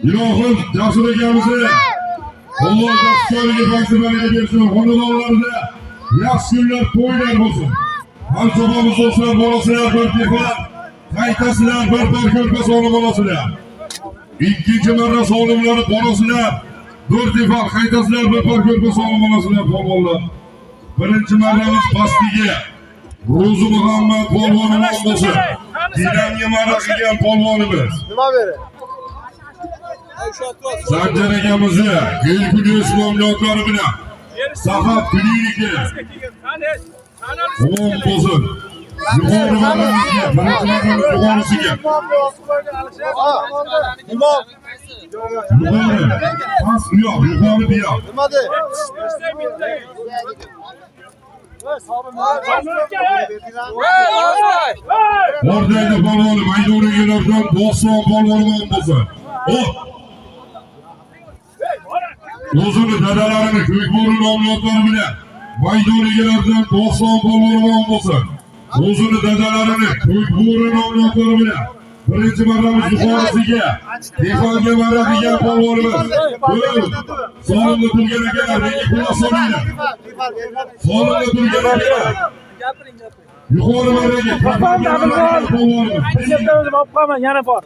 İlohim Jasur akamizni Alloh dasturlariga faxrlarga bersin. Xonadonlarda yaxshi kunlar, to'ylar bo'lsin. Hamsohamiz do'stlar, bolasizlar, bir tefan, qaytasizlar, bir ko'rpa sog'lom olasizlar. Ikkinchi marra sog'lomlari bolasizlar, bir tefan, qaytasizlar, bir ko'rpa sog'lom olasizlar polvonlar. Birinchi marramiz pastiga Ro'zi Muhammad polvonimiz bo'lsin. Dinamga marra qilgan polvonimiz. Nima beri? Sanjar akamizni Kelgusi islom yotlari bilan Sahat kliniki Omon bo'lsin. Yuqori marramizga, birinchi marramiz yuqorisiga. Imom. Yuqori. Past bu yoq, yuqori bu yoq. Nima de? Ordayda polvoni maydonigalardan Bo'ston polvoni bo'lsin. O'zini dadalarini Ko'kbo'ri nomlari bilan maydonigalardan Bo'ston polvoni bo'lsin. O'zini dadalarini Ko'kbo'ri nomlari bilan birinchi marramiz yuqorisiga Tefonga marra qilgan polvonimiz. Sonunda turgan akalar, menga quloq solinglar. Sonunda turgan akalar. Yuqori marraga Tefonga marra qilgan polvonimiz. O'zim olib qolaman, yana bor.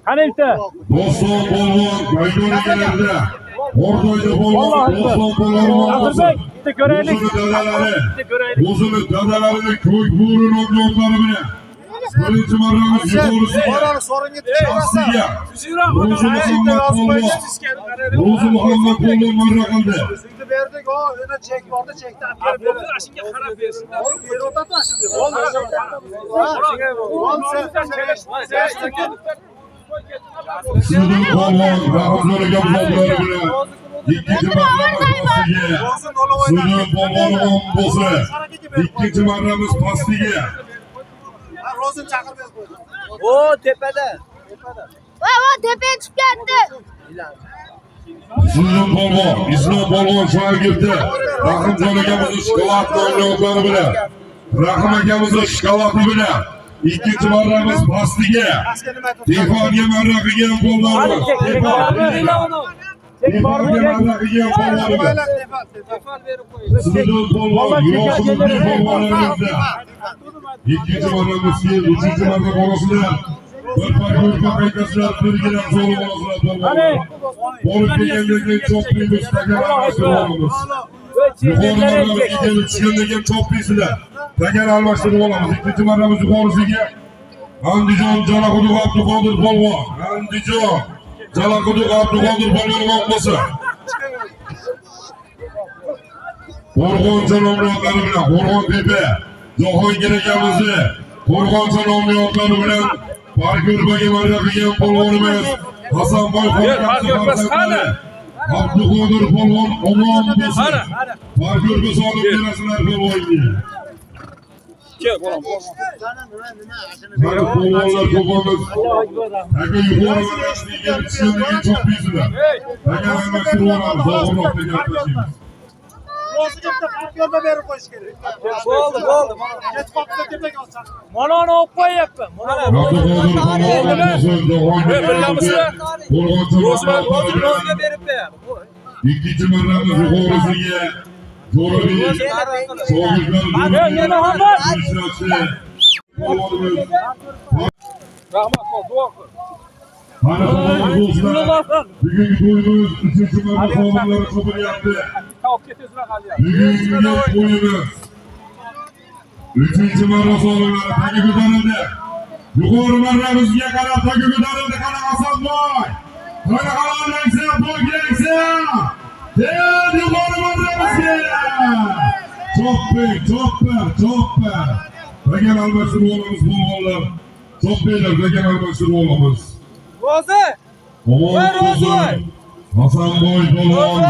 Qani bitta? Bo'ston polvon maydonigalarda O'rtoyda polvon Bo'ston polvoni bo'lsin. Bitta ko'raylik. O'zini dadalarini Ko'kbo'ri nomlari bilan birinchi marramiz yuqorisiga. Pastiga Ro'zi Muhammad polvon marra qildi. Sizga berdik, o, yana chek borda, chekni olib kelib berdi. Ashinga qarab bersin. Olib berib o'taman şimdi. Sizning polvon rahmatli gamzodlari bilan ikkinchi marramiz pastiga. Sizning polvonimiz bo'lsa ikkinchi marramiz pastiga. Rozin chaqirib qo'ydi. O tepada. O tepeye chiqib ketdi. Sizning polvon, Islom polvon shogirdi Rahimjon akamizning shokolad nomlari bilan Rahim akamizning shokoladi bilan ikkinchi marramiz pastiga Tefonga marra qilgan polvonimiz. Tefonga marra qilgan polvonimiz. Sizning polvon Yoshimli polvonimizda ikkinchi marramiz, uchinchi marra borasizlar. Bir ko'rpa qaytasizlar, birgina zo'r olasizlar polvonlar. Borib kelgandan cho'playmiz, tagar almashtirib olamiz. Yuqori marraga kelib tushgandan keyin cho'playsizlar. Tagar almashtirib olamiz. Ikkinchi marramiz yuqorisiga Andijon Jalaquduq Abduqodir polvon. Andijon Jalaquduq Abduqodir polvon bo'lsa. Qo'rg'oncha nomlari bilan Qo'rg'ontepa Jahongir akamizni Qo'rg'oncha nomlari bilan Parko'rpaga marra qilgan polvonimiz Hasanboy Xo'jayev. Abduqodir polvon omon bo'lsin. Parko'rpa solib berasizlar polvonga. Mana polvonlar ko'pamiz. Agar yuqori marrasiga tushgandan cho'playsizlar. Agar almashtirib olamiz, zo'rroq degan. Roziga bitta parko'rpa berib qo'yish kerak. Bo'ldi. Ketib qolsa tepaga olsan. Manoni olib qo'yapman. Roziga berib ber. İkinci marramiz yuqorisiga Jo'rabek shogirdlar Rahmat, duo qil. Mana do'stlar, bugungi to'yimiz 3-marra sog'lomlar qo'yilyapti. Bugungi to'yimiz 3-marra sog'lomlar tagiga ko'tarildi. Yuqori marramizga qarab tagiga ko'tarildi. Qani Hasanboy. Qani qalansa, bo'g'angsa. Yuqori marramizga. Choppa. Tagar almashtirib olamiz polvonlar. Choppaylar, tagar almashtirib olamiz. Rozi. Omon bo'lsin. Hasanboy polvon.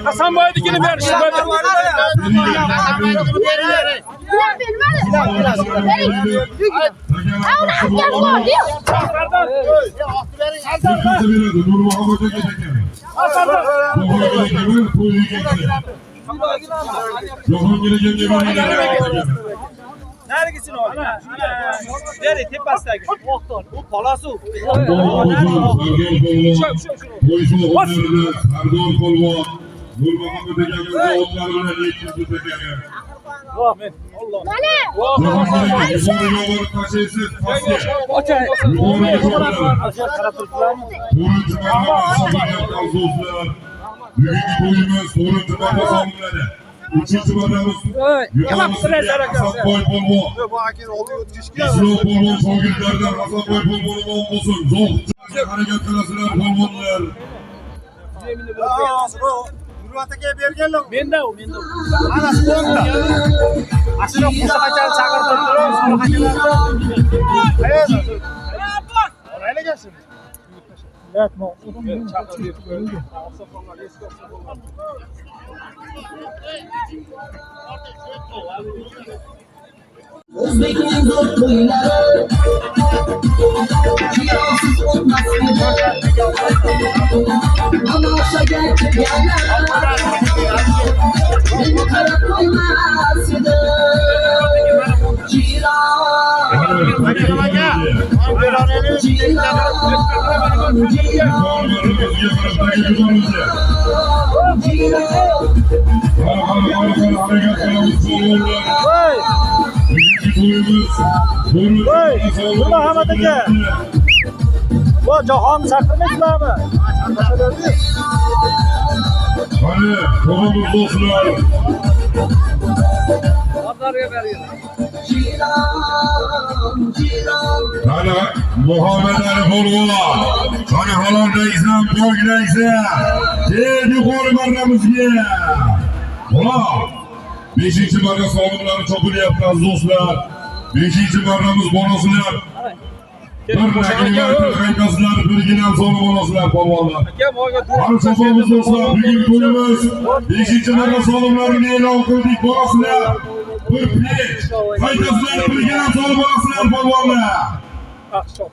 Hasanboynikini berishdi. Nur Muhammed'e getirdi. Nereye gitsin o? Nereye? Tepasdagi. Bu palasu. Bugünkü toyumuz Toruncu Baba salonları. Üçüncü badamız Hasan Boy Polvo. İsro Polvo şogüllerden Hasan Boy Polvo'nun olmasın. Zor hareket kılasılar Polvo'lular. Nurvatga berganlar. Menda u, menda u. Ana sponsor. Asli qo'shaqachani chaqirtirib turib. Orayga kelsin. O'zbekning zo'r to'ylari Kiyovsiz o'tmas edi Tomoshaga kelganlar Meni qarab qo'ymas edi Muhammad aka. Bu jahon chaqirmaysizlarmi? Hadi to'g'ri do'stlar. Hadi Muhammed Ali Polvo. Hadi halonda İslam to'g'rilaysa. Kel yuqori marramizga. Ola. 5-marra sog'liqlari chopilyapti aziz do'stlar. 5-marramiz bonuslar. Qaytasizlar, birgina sog'liq bonuslar polvonlar. Har chopamiz do'stlar, bugun to'yimiz 5-marra sog'liqlarini e'lon qildik bonuslar. Bir plet. Qaytasizlar, birgina sog'liq bonuslar polvonlar.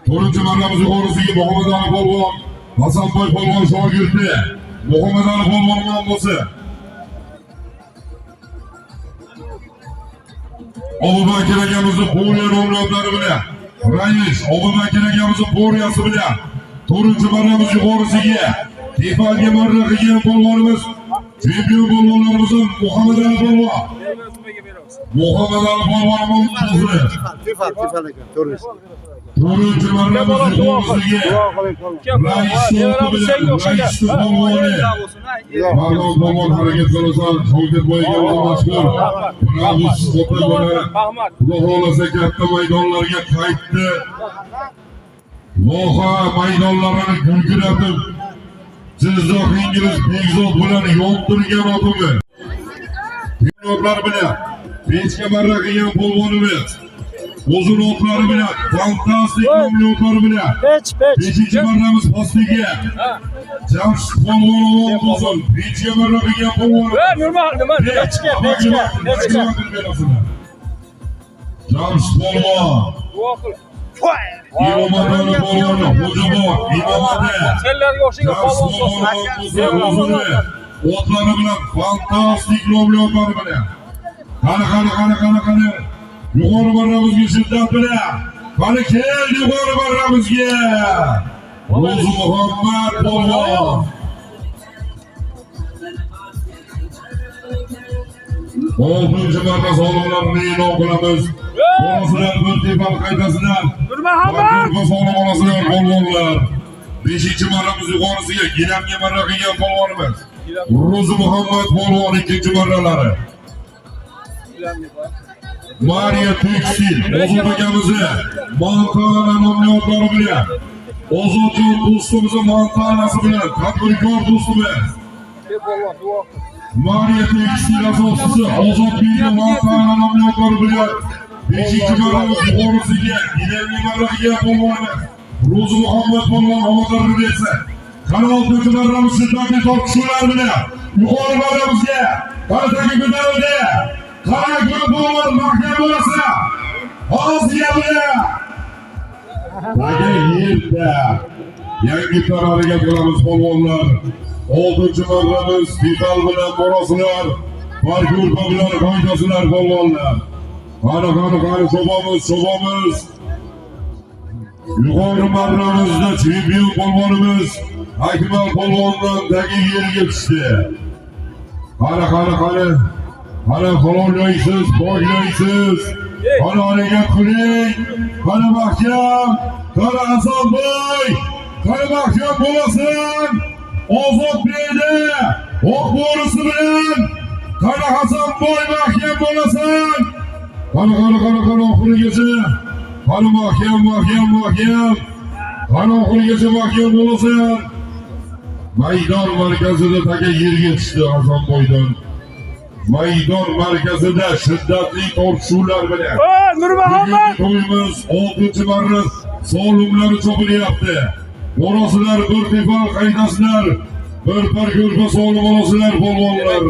4-marramiz yuqorisiga Muhammad Ali polvon, Hasanboy polvon shogirdi. Muhammad Ali polvon nombosi. Obubakir akamizning bo'riya nomlari bilan Rais Obubakir akamizning bo'riyasi bilan 4-marramiz yuqorisiga tepalga marra qilgan polvonimiz chempion polvonlarimizning Muhammad Ali polvon. Muhammad Ali polvonimiz Tefal aka. To'g'ri. 4-marramiz yuqorisiga Rais polvoni Marlon polvon harakat qilasan, Shavkat boyga mashhur. Bravo, o'tirib Xudo xohlasa katta maydonlarga qaytdi. Loha maydonlarini gurkiratib, Jizzax Ingliz Bekzod bilan yontirgan otimi. Pinotlar bilan Pechka marra qilgan polvonimiz. Uzun otlari bilan, fantastik nomli otlari bilan. 5-marramiz pastiga. Jamshid polvon bo'lsin. 5-marra qilgan polvonimiz. Nima? Pechka. Jamshid polvon. İmamadani polvoni, Xo'jabod, Imomadi. Senlarga o'xshagan polvon. Otlari bilan, fantastik nomli otlari bilan. Qani. Yuqori marramizga shiddat bilan. Qani kel yuqori marramizga. Ro'zi Muhammad polvon. 6-marra sog'liqlarni e'lon qilamiz. Bonuslar bir tepal qaytasidan. Nurmuhammad. Sog'liq olasizlar polvonlar. 5-marramiz yuqorisiga gilamga marra qilgan polvonimiz. Ro'zi Muhammad polvon 2-marralari. Mariya Tekstil, Ozod akamizni Montana nomli otlari bilan, Ozodjon do'stimizni Montanasi bilan, tadbirkor do'stimiz. Mariya Tekstil asoschisi Ozodbekni Montana nomli otlari bilan 5-marramiz yuqorisiga gilamga marra qilgan polvonimiz Ro'zi Muhammad polvon havodarni bersa. Qani 6-marramiz shiddatli tortishuvlar bilan yuqori marramizga qanday ko'tarildi. Qara ko'polvon mahkam bo'lsa. Hozirga bile. Taga yerda. Yangi tarafga qilamiz polvonlar. 6-marramiz Vital bilan borasizlar. Parkurpa bilan qo'ydasizlar polvonlar. Qani chobamiz. Yuqori marramizda chempion polvonimiz Akmal polvondan tagi yerga tushdi. Qani falonlaysiz, boylaysiz. Qani harakat qiling. Qani mahkam, qani Hasanboy. Qani mahkam bo'lasin. Ozod berdi. Oq bo'risi bilan. Qani Hasanboy mahkam bo'lasin. Qani oxirigacha. Qani mahkam. Qani oxirigacha mahkam bo'lasin. Maydon markazida taga yerga tushdi Hasanboydan. Maydon markazida shiddatli tortishuvlar bilan. Nurmuhammad! To'yimiz 6-marra solimlari chopilyapti. Borasizlar bir tefal qaydasizlar. Bir parkurpa solim olasizlar polvonlar.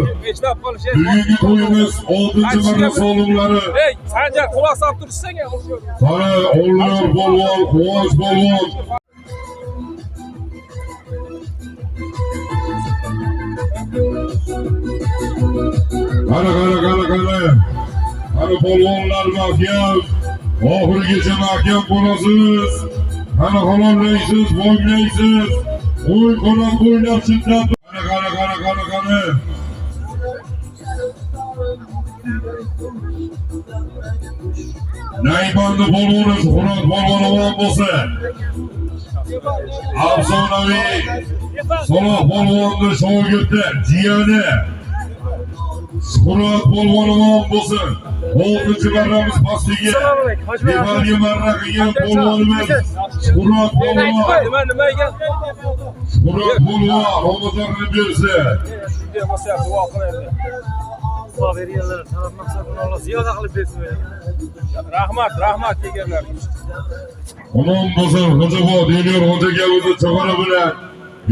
Bugungi to'yimiz 6-marra solimlari. Ey, Sanjar quloq solib turishsang, Qani Ollar polvon, Quvonch polvon. Qani polvonlar mahkam. Oxirigacha mahkam bo'lasiz. Qani halollaysiz, bo'ylaysiz. Qo'y bo'ylab shiddat. Qani. Naymonni polvoni Shuhrat polvon omon bo'lsa. Afsonaviy Saloh polvonni shogirdi, jiyani Shuhrat polvon omon bo'lsin. 6-marramiz pastiga. Devani marra qilgan polvonimiz Shuhrat polvon. nima ekan? Shuhrat polvon Ramazonni bersa. Shunday bo'lsa, duo qilaylik. Duo berganlar, sanat maqsadini Alloh ziyoda qilib bersin. Rahmat kelganlar. Omon bo'lsin Xo'jobod Elyor Xo'jagamizni chog'ari bilan.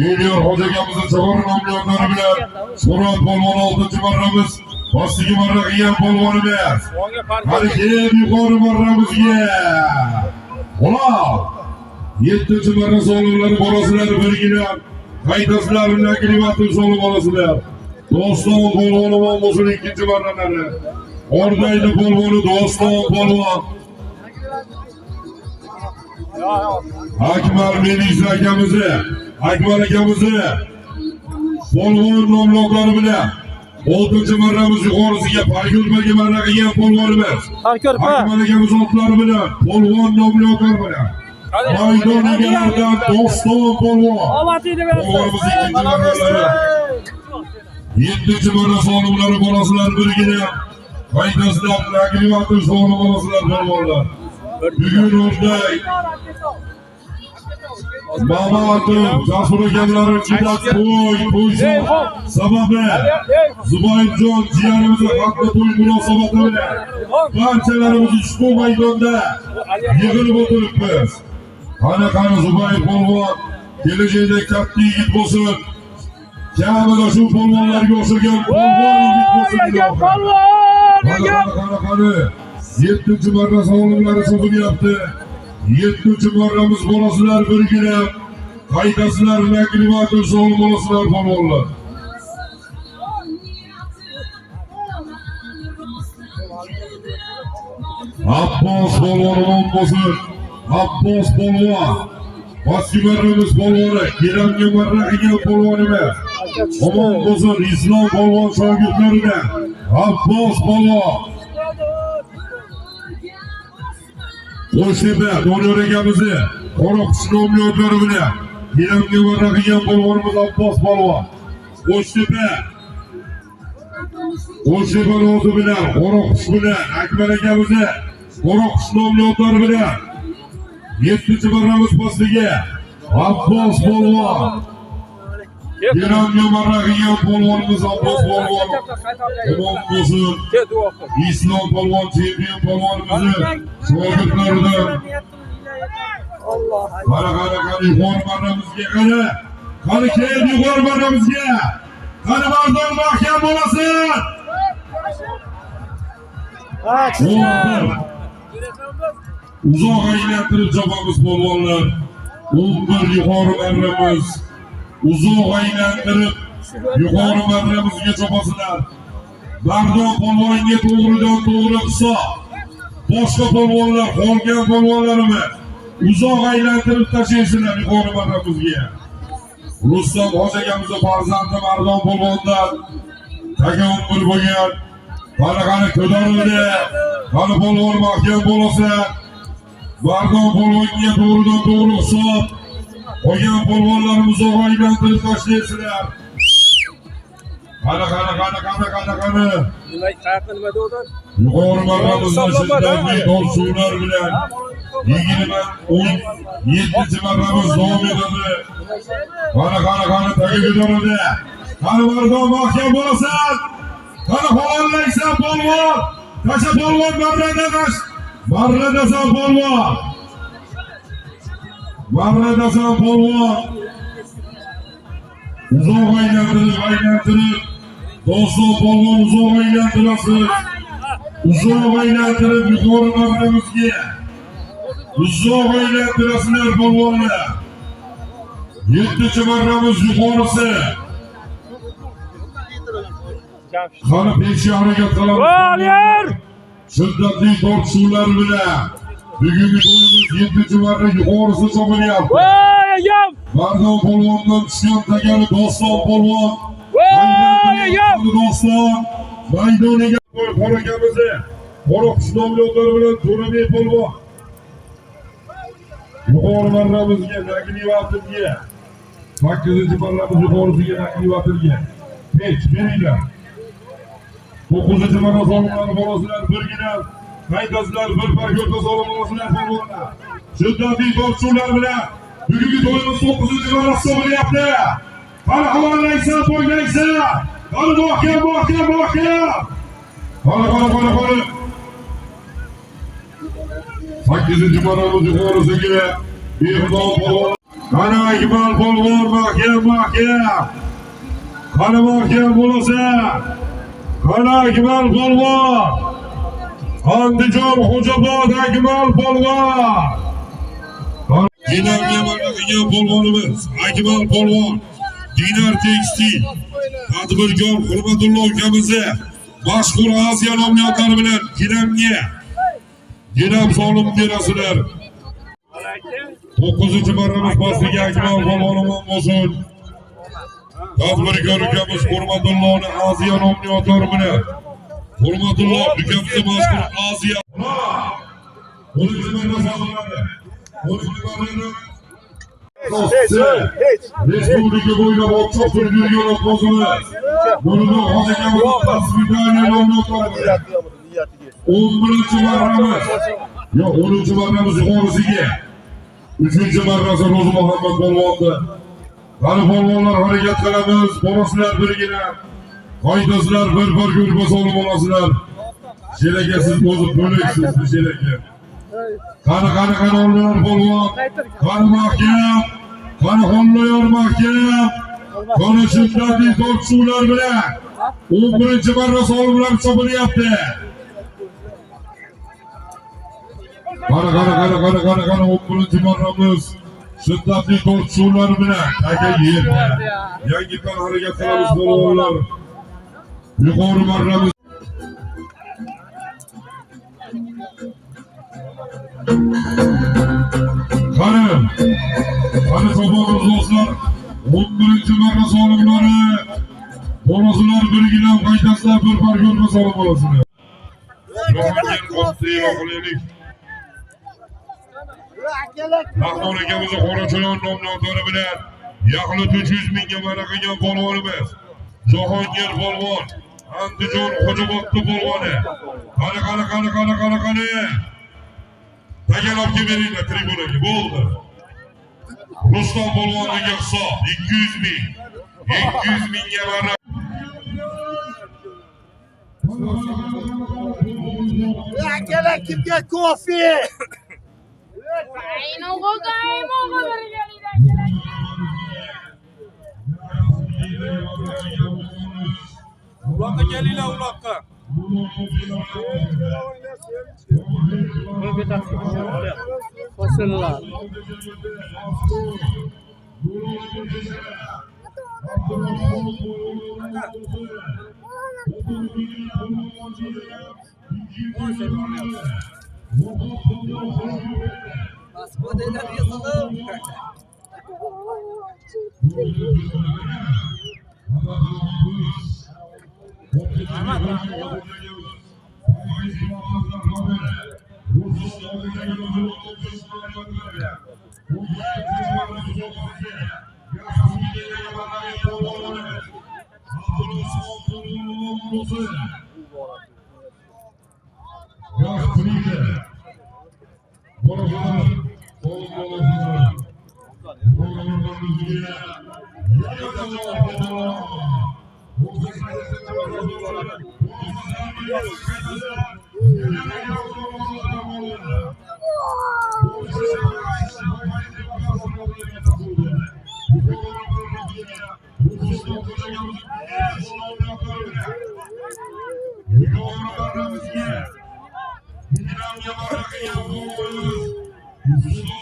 Elyor Xo'jagamizni chog'ari nomlari bilan Shuhrat polvon 6-marramiz pastiga marra qilgan polvonimiz. Hali kelib yuqori marramizga. Ular 7-marra solimlari borasizlar birgina. Qaydasizlar bilan klimatni solim olasizlar. Doston polvoni bo'lsin 2-marralari. Ordayli polvoni Doston polvon. Akmal Melisa akamizni, Akmal akamizni polvon nomlari bilan 6-marramiz yuqorisiga parkurpaga marra qilgan polvonimiz. Akmal akamiz otlari bilan polvon nomlari bilan. Maydon egalaridan Doston polvon. Polvonimiz 2-marralari. 7-marra solimlari borasizlar birgina. Qaydasizlar klimatni solim olasizlar polvonlar. Bugun o'rday Mamatov Jasur akamlari juda to'ysin sababi Zubayrjon jiyanimizni hatto to'y munosabati bilan barchalarimiz ushbu maydonda yig'ilib o'tiribmiz. Qani Zubayr polvon kelajakda katta yigit bo'lsin. Kamida shu polvonlarga o'xshagan polvon yigit bo'lsin. Qani 7-marra solimlari cho'pilyapti. 7-marramiz borasizlar birgina. Qaydasizlar bilan klimatni solim olasizlar polvonlar. Abbos polvon bo'lsin. Abbos polvon. Pastmarramiz polvoni, keramga marra qilgan polvonimiz. Omon bo'lsin Islom polvon shogirdlaridan. Abbos polvon. Qo'shtepa Doniyor akamizni Qo'roqchi nomlari bilan keramga marra qilgan polvonimiz Abbos polvon. Qo'shtepa nozi bilan Qo'roqchi bilan Akmal akamizni Qo'roqchi nomlari bilan 7-marramiz pastiga Abbos polvon. Keramga marra qilgan polvonimiz Abbos polvon. Omon bo'lsin. Islom polvon chempion polvonimizni shogirdlaridan. Qani yuqori marramizga qani. Qani kelib yuqori marramizga. Qani mardon mahkam bo'lasin. 11. Uzoq aylantirib chopamiz polvonlar. 11 yuqori marramiz. Uzoq aylantirib yuqori marramizga chopasizlar. Bardon polvonga to'g'ridan to'g'ri hisob. Boshqa polvonlar, qolgan polvonlarimiz uzoq aylantirib tashlaysizlar yuqori marramizga. Rustam Hoji akamizning farzandi Mardon polvondan taka 11 bo'lgan. Qani ko'tarildi. Qani polvon mahkam bo'lasizlar. Mardon polvonga to'g'ridan to'g'ri hisob. Qolgan polvonlarimiz uzoq aylantirib tashlaysizlar. Qani. Nima qayerda nima deyapsan? Yuqori marramizdan shiddatli tortishuvlar bilan 17 marramiz davom etadi. Qani tagiga ko'tarildi. Qani Mardon mahkam bo'lasan. Qani xolanlaysan polvon. Tasha polvon marradasan polvon. Marradasan polvon. Uzoq aylantirib. Do'stlar polvon uzoq aylantirasiz. Uzoq aylantirib yuqori marramizga. Uzoq aylantirasizlar polvonlar. 7-marramiz yuqorisi. Qani peshi harakat qilamiz. G'olib! Shiddatli tortishuvlar bilan bugungi to'yimiz 7-marra yuqorisi chopilyapti. Voy agam! Mardon polvondan tushgan tagani Doston polvon. Voy agam! Doston maydoniga qora akamizni qora qishloqlar bilan To'rabek polvon. Yuqori marramizga Nagniyevatovga 8-marramiz yuqorisiga Nagniyevatovga pech beringlar. 9-marra solimlar borasizlar birgina qaytasizlar bir parko'rda solim borasizlar polvonlar. Shiddatli tortishuvlar bilan bugungi to'yimiz 9-marra hisoblayapti. Qani havolaysan, to'ylaysan. Qani mahkam. Qani. 8-marramiz yuqorisiga Iqbol polvon. Qani Iqbol polvon mahkam. Qani mahkam bo'lasan. Qani Iqbol polvon. Andijon Xo'jobod Iqbol polvon. Dinamga qilgan polvonimiz Iqbol polvon. Dinar tekstil tadbirkor Hurmatullo akamizni mashhur Osiyo nomlari bilan Dinam solim berasizlar. 9-marramiz pastiga Iqbol polvonimiz bo'lsin. Tadbirkor ukamiz Hurmatullohni Osiyo nomlari bilan Hurmatullo ukamizni mashhur Osiyo 10-marra sazoladi. 10-marrani Respublika bo'ylab otchoq turib yurgan o'tqozimiz. Bundan hozirgamizning tasvirlari nomlari. 11-marramiz. Yo 10-marramiz yuqorisiga. 3-marrasi Ro'zi Muhammad polvonni. Qani polvonlar harakat qilamiz. Borasizlar birgina. Qoidasizlar bir ko'rpa solib olasizlar. Shelaka siz o'zi bo'laksiz shelaka. Qani ollar polvon. Qani mahkam. Qani hollar mahkam. Qani shiddatli tortishuvlar bilan 11-marra solimlar chopilyapti. Qani 11-marramiz shiddatli tortishuvlar bilan taka yerda. Yangidan harakat qilamiz polvonlar. Yuqori marramiz Qani chopamiz do'stlar. 11-marra solimlari. Borasizlar birgina qaytasizlar bir parko'rga solib olasizlar. Jahongir Qo'shiyev qilaylik. Rahmon akamizni Qoracho'yon nomlari bilan yaqinda 300 mingga marra qilgan polvonimiz Jahongir polvon, Andijon Xo'jobodda polvoni. Qani. Tagalobga beringlar tribunaga. Bo'ldi. Rustam polvonga hisob 200 ming. 200 mingga marra. Akalar kimga kofe? Uloqqa kelinglar uloqqa. Bunu bir takip edelim. Fasulyeler. Thank you.